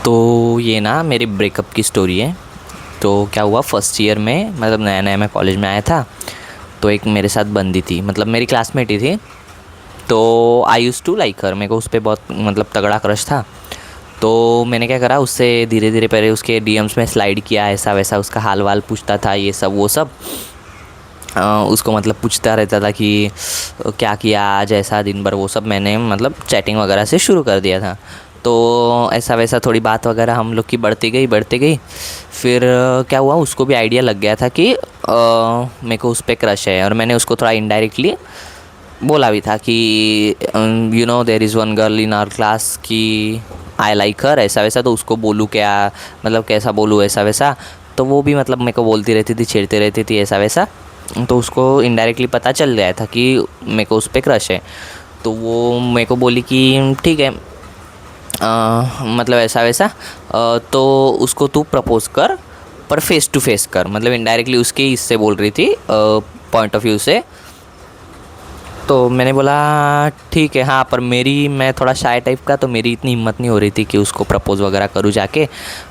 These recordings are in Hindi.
तो ये ना मेरी ब्रेकअप की स्टोरी है। तो क्या हुआ, फर्स्ट ईयर में मतलब नया नया मैं कॉलेज में आया था। तो एक मेरे साथ बंदी थी, मतलब मेरी क्लासमेट ही थी। तो आई यूज़ टू लाइक हर, मेरे को उस पर बहुत मतलब तगड़ा क्रश था। तो मैंने क्या करा, उससे धीरे धीरे पहले उसके डीएम्स में स्लाइड किया, ऐसा वैसा उसका हाल वाल पूछता था, ये सब वो सब। उसको मतलब पूछता रहता था कि क्या किया आज, ऐसा दिन भर, वो सब मैंने मतलब चैटिंग वगैरह से शुरू कर दिया था। तो ऐसा वैसा थोड़ी बात वगैरह हम लोग की बढ़ती गई। फिर क्या हुआ, उसको भी आइडिया लग गया था कि मेरे को उस पर क्रश है। और मैंने उसको थोड़ा इनडायरेक्टली बोला भी था कि you know there is one girl in our class की आई लाइक हर, ऐसा वैसा। तो उसको बोलूँ क्या, मतलब कैसा बोलूँ, ऐसा वैसा। तो वो भी मतलब मेरे को बोलती रहती थी, छेड़ते रहती थी, ऐसा वैसा। तो उसको इनडायरेक्टली पता चल गया था कि मेरे को उस पर क्रश है। तो वो मेरे को बोली कि ठीक है, मतलब ऐसा वैसा। तो उसको तू प्रपोज़ कर, पर फेस टू फेस कर, मतलब इनडायरेक्टली उसके इससे बोल रही थी, पॉइंट ऑफ व्यू से। तो मैंने बोला ठीक है, हाँ, पर मैं थोड़ा शाय टाइप का, तो मेरी इतनी हिम्मत नहीं हो रही थी कि उसको प्रपोज़ वगैरह करूँ जाके।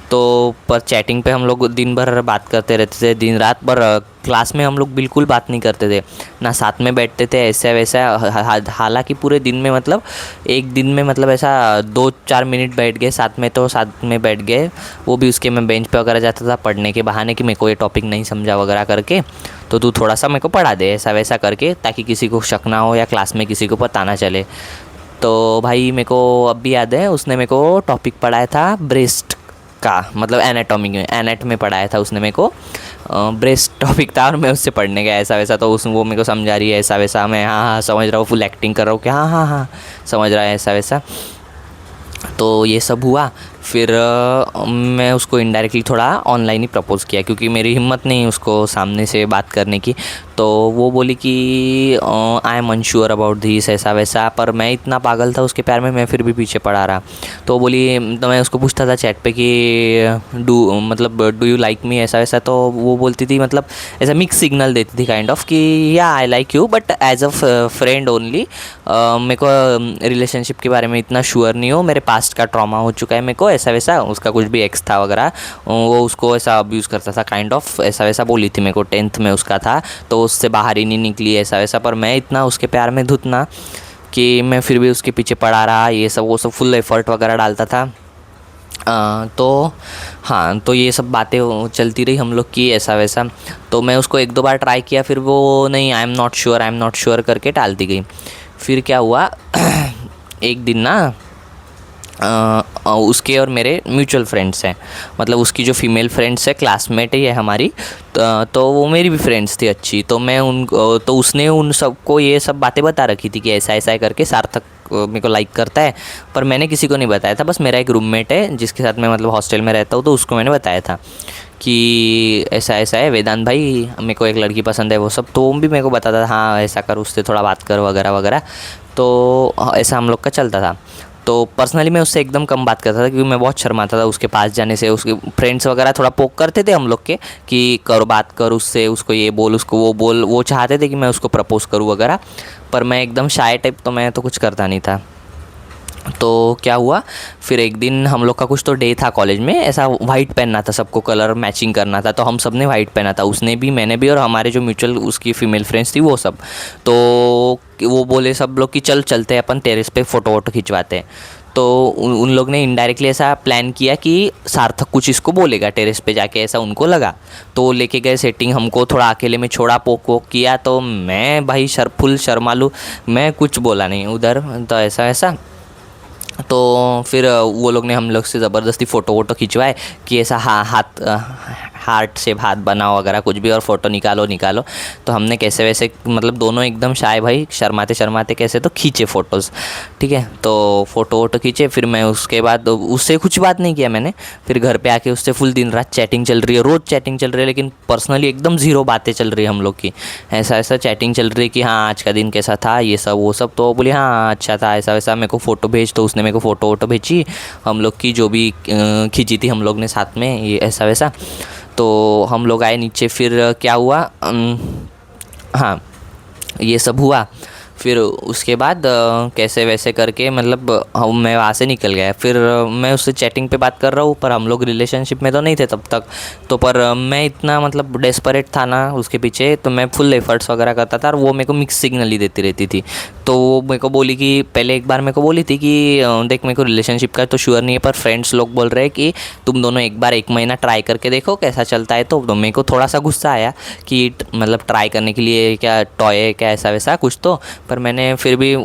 तो पर चैटिंग पे हम लोग दिन भर बात करते रहते थे, दिन रात भर। क्लास में हम लोग बिल्कुल बात नहीं करते थे, ना साथ में बैठते थे, ऐसा वैसा। हालांकि पूरे दिन में मतलब एक दिन में मतलब ऐसा 2-4 मिनट बैठ गए साथ में, तो साथ में बैठ गए। वो भी उसके मैं बेंच पे वगैरह जाता था पढ़ने के बहाने कि मेरे को ये टॉपिक नहीं समझा वगैरह करके, तो तू थोड़ा सा मेरे को पढ़ा दे, ऐसा वैसा करके, ताकि किसी को शक ना हो या क्लास में किसी को पता ना चले। तो भाई मेरे को अब भी याद है, उसने मेरे को टॉपिक पढ़ाया था ब्रेस्ट का, मतलब एनाटॉमी में, एनेट में पढ़ाया था उसने मेरे को। ब्रेस्ट टॉपिक था और मैं उससे पढ़ने गया, ऐसा वैसा। तो वो मेरे को समझा रही है, ऐसा वैसा। मैं हाँ हाँ समझ रहा हूँ, फुल एक्टिंग कर रहा हूँ कि हाँ हाँ हाँ समझ रहा है, ऐसा वैसा। तो ये सब हुआ। फिर मैं उसको इनडायरेक्टली थोड़ा ऑनलाइन ही प्रपोज़ किया, क्योंकि मेरी हिम्मत नहीं उसको सामने से बात करने की। तो वो बोली कि I am unsure about this, ऐसा वैसा। पर मैं इतना पागल था उसके प्यार में, मैं फिर भी पीछे पड़ा रहा। तो वो बोली, तो मैं उसको पूछता था चैट पे कि डू यू लाइक मी, ऐसा वैसा। तो वो बोलती थी, मतलब ऐसा मिक्स सिग्नल देती थी काइंड ऑफ कि या I like you but as a friend only. मेरे को रिलेशनशिप के बारे में इतना श्योर नहीं हो, मेरे पास्ट का ट्रॉमा हो चुका है मेरे को, ऐसा वैसा। उसका कुछ भी एक्स था वगैरह, वो उसको ऐसा अब्यूज़ करता था काइंड ऑफ, ऐसा वैसा बोली थी मेरे को। 10th में उसका था, तो उससे बाहर ही नहीं निकली, ऐसा वैसा। पर मैं इतना उसके प्यार में धुत ना कि मैं फिर भी उसके पीछे पड़ा रहा, ये सब वो सब, फुल एफर्ट वगैरह डालता था। तो हाँ, तो ये सब बातें चलती रही हम लोग की, ऐसा वैसा। तो मैं उसको 1-2 बार ट्राई किया, फिर वो नहीं, आई एम नॉट श्योर करके टालती गई। फिर क्या हुआ एक दिन ना, उसके और मेरे म्यूचुअल फ्रेंड्स हैं, मतलब उसकी जो फीमेल फ्रेंड्स है, क्लासमेट ही है हमारी। तो वो मेरी भी फ्रेंड्स थी अच्छी। तो मैं तो उसने उन सबको ये सब बातें बता रखी थी कि ऐसा ऐसा है करके, सार्थक मेरे को लाइक करता है। पर मैंने किसी को नहीं बताया था, बस मेरा एक रूममेट है जिसके साथ मैं मतलब हॉस्टल में रहता हूँ, तो उसको मैंने बताया था कि ऐसा ऐसा है वेदांत भाई, मेरे को एक लड़की पसंद है, वो सब। तो वो भी मेरे को बताता था, हाँ ऐसा कर, उससे थोड़ा बात कर वगैरह वगैरह। तो ऐसा हम लोग का चलता था। तो पर्सनली मैं उससे एकदम कम बात करता था, क्योंकि मैं बहुत शर्माता था उसके पास जाने से। उसके फ्रेंड्स वगैरह थोड़ा पोक करते थे हम लोग के कि करो बात कर उससे, उसको ये बोल, उसको वो बोल। वो चाहते थे कि मैं उसको प्रपोज़ करूँ वगैरह, पर मैं एकदम शाय टाइप, तो मैं तो कुछ करता नहीं था। तो क्या हुआ, फिर एक दिन हम लोग का कुछ तो डे था कॉलेज में, ऐसा वाइट पहनना था, सबको कलर मैचिंग करना था। तो हम सब ने वाइट पहना था, उसने भी, मैंने भी, और हमारे जो म्यूचुअल उसकी फीमेल फ्रेंड्स थी वो सब। तो वो बोले सब लोग कि चल चलते हैं अपन टेरेस पे फ़ोटो वोटो खिंचवाते हैं। तो उन लोग ने इनडायरेक्टली ऐसा प्लान किया कि सार्थक कुछ इसको बोलेगा टेरेस पे जाके, ऐसा उनको लगा। तो लेके गए सेटिंग, हमको थोड़ा अकेले में छोड़ा, पोक वोक किया। तो मैं भाई फुल शर्मालू, मैं कुछ बोला नहीं उधर। तो ऐसा ऐसा। तो फिर वो लोग ने हम लोग से ज़बरदस्ती फ़ोटो वोटो खिंचवाए कि ऐसा हार्ट से हाथ बनाओ वगैरह कुछ भी, और फ़ोटो निकालो निकालो। तो हमने कैसे वैसे, मतलब दोनों एकदम शाय भाई, शर्माते शर्माते कैसे तो खींचे फ़ोटोज़, ठीक है। तो फ़ोटो वोटो खींचे, फिर मैं उसके बाद उससे कुछ बात नहीं किया मैंने। फिर घर पे आके उससे फुल दिन रात चैटिंग चल रही है, रोज़ चैटिंग चल रही है, लेकिन पर्सनली एकदम ज़ीरो बातें चल रही है हम लोग की। ऐसा ऐसा चैटिंग चल रही है कि हाँ आज का दिन कैसा था, ये सब वो सब। तो बोली हाँ अच्छा था, ऐसा वैसा। मेरे को फ़ोटो भेज, तो उसने मेरे को फ़ोटो वोटो भेजी हम लोग की, जो भी खींची थी हम लोग ने साथ में, ये ऐसा वैसा। तो हम लोग आए नीचे, फिर क्या हुआ, हाँ ये सब हुआ। फिर उसके बाद कैसे वैसे करके मतलब मैं वहाँ से निकल गया। फिर मैं उससे चैटिंग पे बात कर रहा हूँ, पर हम लोग रिलेशनशिप में तो नहीं थे तब तक। तो पर मैं इतना मतलब डेस्परेट था ना उसके पीछे, तो मैं फुल एफर्ट्स वगैरह करता था और वो मेरे को मिक्स सिग्नल ही देती रहती थी। तो वो मेरे को बोली कि पहले एक बार मेरे को बोली थी कि देख मेरे को रिलेशनशिप का तो श्योर नहीं है, पर फ्रेंड्स लोग बोल रहे हैं कि तुम दोनों एक बार 1 महीना ट्राई करके देखो कैसा चलता है। तो मेरे को थोड़ा सा गुस्सा आया कि मतलब ट्राई करने के लिए क्या टॉय है क्या, ऐसा वैसा कुछ तो। पर मैंने फिर भी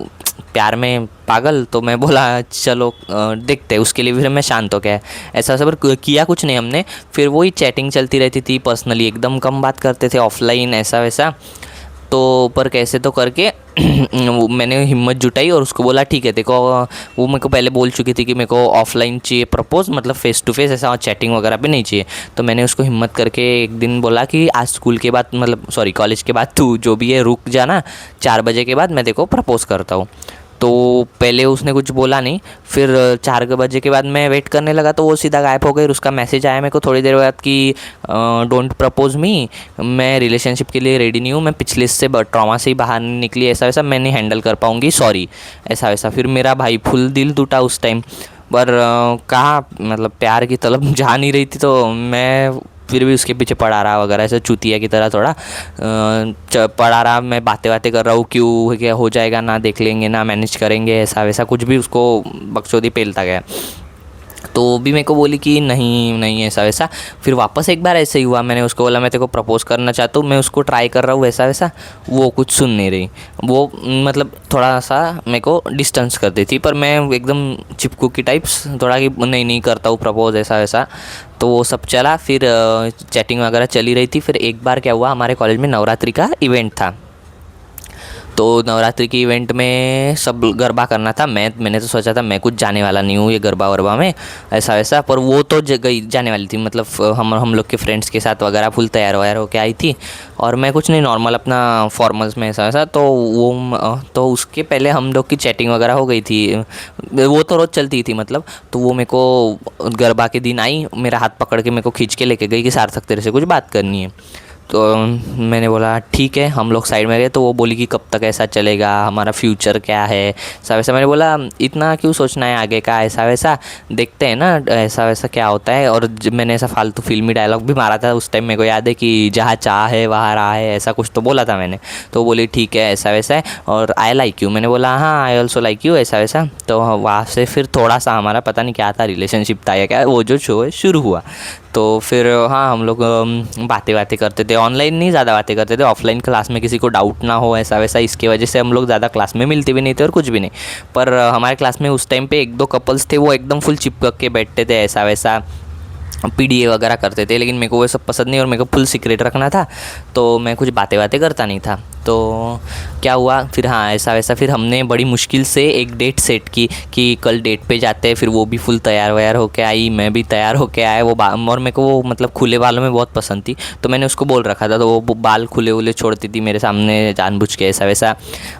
प्यार में पागल, तो मैं बोला चलो देखते हैं। उसके लिए फिर मैं शांत हो गया। ऐसा सब किया कुछ नहीं हमने। फिर वही चैटिंग चलती रहती थी, पर्सनली एकदम कम बात करते थे, ऑफलाइन ऐसा वैसा। तो पर कैसे तो करके मैंने हिम्मत जुटाई और उसको बोला ठीक है देखो, वो मेरे को पहले बोल चुकी थी कि मेरे को ऑफलाइन चाहिए प्रपोज, मतलब फेस टू फेस, ऐसा चैटिंग वगैरह पे नहीं चाहिए। तो मैंने उसको हिम्मत करके एक दिन बोला कि आज स्कूल के बाद मतलब सॉरी कॉलेज के बाद तू जो भी है रुक जाना, 4 बजे के बाद मैं देखो प्रपोज़ करता हूँ। तो पहले उसने कुछ बोला नहीं। फिर 4 बजे के बाद मैं वेट करने लगा तो वो सीधा गायब हो गई। उसका मैसेज आया मेरे को थोड़ी देर बाद कि डोंट प्रपोज मी, मैं रिलेशनशिप के लिए रेडी नहीं हूँ, मैं पिछले से ट्रॉमा से ही बाहर नहीं निकली, ऐसा वैसा मैं नहीं हैंडल कर पाऊँगी, सॉरी, ऐसा वैसा। फिर मेरा भाई फुल दिल टूटा उस टाइम। पर कहाँ मतलब प्यार की तलब जा नहीं रही थी, तो मैं फिर भी उसके पीछे पड़ा रहा वगैरह, ऐसे चूतिया की तरह थोड़ा पड़ा रहा। मैं बातें बातें कर रहा हूँ, क्यों क्या हो जाएगा ना, देख लेंगे ना, मैनेज करेंगे, ऐसा वैसा कुछ भी उसको बकचोदी पेलता गया। तो वो भी मेरे को बोली कि नहीं नहीं ऐसा वैसा। फिर वापस एक बार ऐसे ही हुआ, मैंने उसको बोला मैं तेरे को प्रपोज़ करना चाहता हूँ, मैं उसको ट्राई कर रहा हूँ ऐसा वैसा। वो कुछ सुन नहीं रही, वो मतलब थोड़ा सा मेरे को डिस्टेंस कर देती, पर मैं एकदम चिपकू की टाइप्स थोड़ा कि नहीं नहीं करता हूँ प्रपोज़ ऐसा वैसा। तो वो सब चला। फिर चैटिंग वगैरह चली रही थी। फिर एक बार क्या हुआ, हमारे कॉलेज में नवरात्रि का इवेंट था। तो नवरात्रि के इवेंट में सब गरबा करना था। मैंने तो सोचा था मैं कुछ जाने वाला नहीं हूँ ये गरबा वरबा में, ऐसा वैसा। पर वो तो गई जाने वाली थी, मतलब हम लोग के फ्रेंड्स के साथ वगैरह फुल तैयार वैयार होके आई थी। और मैं कुछ नहीं, नॉर्मल अपना फॉर्मल्स में ऐसा वैसा। तो वो तो उसके पहले हम लोग की चैटिंग वगैरह हो गई थी, वो तो रोज़ चलती थी मतलब। तो वो मेरे को गरबा के दिन आई, मेरा हाथ पकड़ के मेरे को खींच के लेके गई कि सार्थक तेरे से कुछ बात करनी है। तो मैंने बोला ठीक है, हम लोग साइड में गए। तो वो बोली कि कब तक ऐसा चलेगा, हमारा फ्यूचर क्या है, ऐसा वैसा। मैंने बोला इतना क्यों सोचना है आगे का, ऐसा वैसा, देखते हैं ना ऐसा वैसा क्या होता है। और मैंने ऐसा फालतू फिल्मी डायलॉग भी मारा था उस टाइम, मेरे को याद है कि जहाँ चाह है वहाँ राह है, ऐसा कुछ तो बोला था मैंने। तो वो बोली ठीक है ऐसा वैसा है, और आई लाइक यू। मैंने बोला हाँ आई ऑल्सो लाइक यू, ऐसा वैसा। तो वहाँ से फिर थोड़ा सा हमारा पता नहीं क्या था, रिलेशनशिप था या क्या, वो जो शो है शुरू हुआ। तो फिर हाँ हम लोग बातें बातें करते थे, ऑनलाइन नहीं ज़्यादा बातें करते थे, ऑफलाइन क्लास में किसी को डाउट ना हो ऐसा वैसा, इसके वजह से हम लोग ज़्यादा क्लास में मिलते भी नहीं थे और कुछ भी नहीं। पर हमारे क्लास में उस टाइम पे 1-2 कपल्स थे, वो एकदम फुल चिपक के बैठते थे ऐसा वैसा, पीडीए वगैरह करते थे। लेकिन मेरे को वो सब पसंद नहीं और मेरे को फुल सीक्रेट रखना था, तो मैं कुछ बातें बातें करता नहीं था। तो क्या हुआ फिर, हाँ ऐसा वैसा, फिर हमने बड़ी मुश्किल से एक डेट सेट की कि कल डेट पे जाते हैं। फिर वो भी फुल तैयार वैयार होके आई, मैं भी तैयार होके आया। वो और मेरे को वो मतलब खुले बालों में बहुत पसंद थी, तो मैंने उसको बोल रखा था। तो वो बाल खुले खुले छोड़ती थी मेरे सामने जानबूझ के ऐसा वैसा।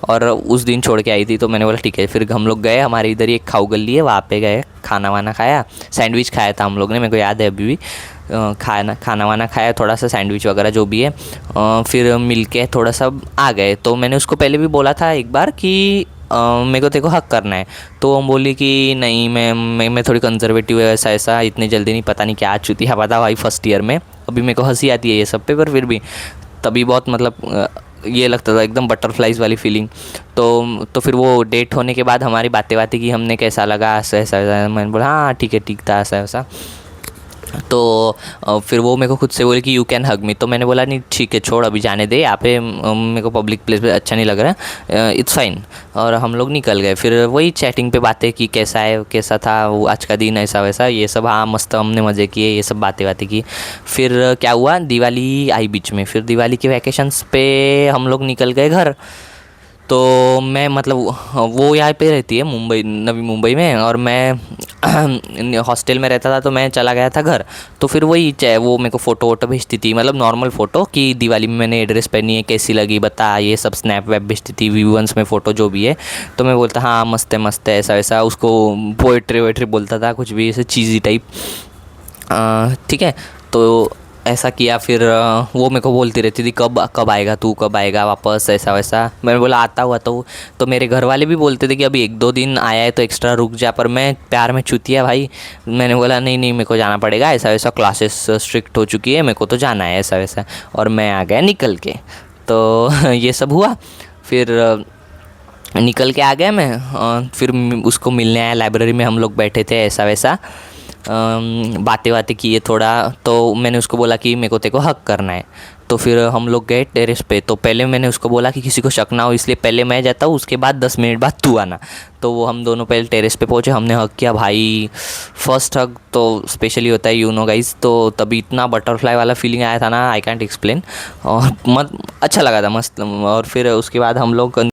और उस दिन छोड़ के आई थी, तो मैंने बोला ठीक है। फिर हम लोग गए, हमारे इधर ही एक खाऊ गली है, वहाँ पे गए, खाना वाना खाया, सैंडविच खाया था हम लोग ने, मेरे को याद है अभी भी। खाना वाना खाया, थोड़ा सा सैंडविच वगैरह जो भी है। फिर मिल के थोड़ा सा आ गए। तो मैंने उसको पहले भी बोला था एक बार कि मेरे को तेरे को हक करना है। तो हम बोली कि नहीं मैं थोड़ी कंजर्वेटिव है ऐसा ऐसा, इतनी जल्दी नहीं, पता नहीं क्या चुती है पता भाई फर्स्ट ईयर में। अभी मेरे को हंसी आती है ये सब पे, पर फिर भी तभी बहुत मतलब ये लगता था एकदम बटरफ्लाइज वाली फीलिंग। तो फिर वो डेट होने के बाद हमारी बातें बातें की, हमने कैसा लगा ऐसा ऐसा। मैंने बोला हाँ ठीक है ठीक था ऐसा ऐसा। तो फिर वो मेरे को खुद से बोले कि यू कैन हग मी। तो मैंने बोला नहीं ठीक है छोड़, अभी जाने दे, यहाँ पे मेरे को पब्लिक प्लेस पे अच्छा नहीं लग रहा है, इट्स फाइन। और हम लोग निकल गए। फिर वही चैटिंग पे बातें की, कैसा है कैसा था वो आज का दिन, ऐसा वैसा ये सब। हाँ मस्त हमने मज़े किए, ये सब बातें की। फिर क्या हुआ, दिवाली आई बीच में। फिर दिवाली के वैकेशंस पे हम लोग निकल गए घर। तो मैं मतलब वो यहाँ पे रहती है मुंबई, नवी मुंबई में, और मैं हॉस्टल में रहता था। तो मैं चला गया था घर। तो फिर वही वो मेरे को फ़ोटो वोटो भेजती थी, मतलब नॉर्मल फ़ोटो कि दिवाली में मैंने ड्रेस पहनी है कैसी लगी बता, ये सब स्नैप वैप भेजती थी, V1s में फ़ोटो जो भी है। तो मैं बोलता हाँ मस्त है ऐसा वैसा, उसको पोएट्री वोएट्री बोलता था, कुछ भी ऐसे चीज़ी टाइप। ठीक है। तो ऐसा किया। फिर वो मेरे को बोलती रहती थी कब कब आएगा तू, कब आएगा वापस, ऐसा वैसा। मैंने बोला आता हुआ। तो मेरे घर वाले भी बोलते थे कि अभी 1-2 दिन आया है तो एक्स्ट्रा रुक जा, पर मैं प्यार में चूतिया भाई, मैंने बोला नहीं नहीं मेरे को जाना पड़ेगा, ऐसा वैसा, क्लासेस स्ट्रिक्ट हो चुकी है, मेरे को तो जाना है, ऐसा वैसा। और मैं आ गया निकल के। तो ये सब हुआ। फिर निकल के आ गया मैं। फिर उसको मिलने आया, लाइब्रेरी में हम लोग बैठे थे, ऐसा वैसा बातें बातें किए थोड़ा। तो मैंने उसको बोला कि मेरे को तेरे को हक करना है। तो फिर हम लोग गए टेरेस पे। तो पहले मैंने उसको बोला कि किसी को शक ना हो, इसलिए पहले मैं जाता हूँ, उसके बाद 10 मिनट बाद तू आना। तो वो हम दोनों पहले टेरेस पे पहुँचे, हमने हक किया भाई। फर्स्ट हक तो स्पेशली होता है, यू नो गाइज। तो तभी इतना बटरफ्लाई वाला फीलिंग आया था ना, आई कैंट एक्सप्लेन। और अच्छा लगा था, मस्त। और फिर उसके बाद हम लोग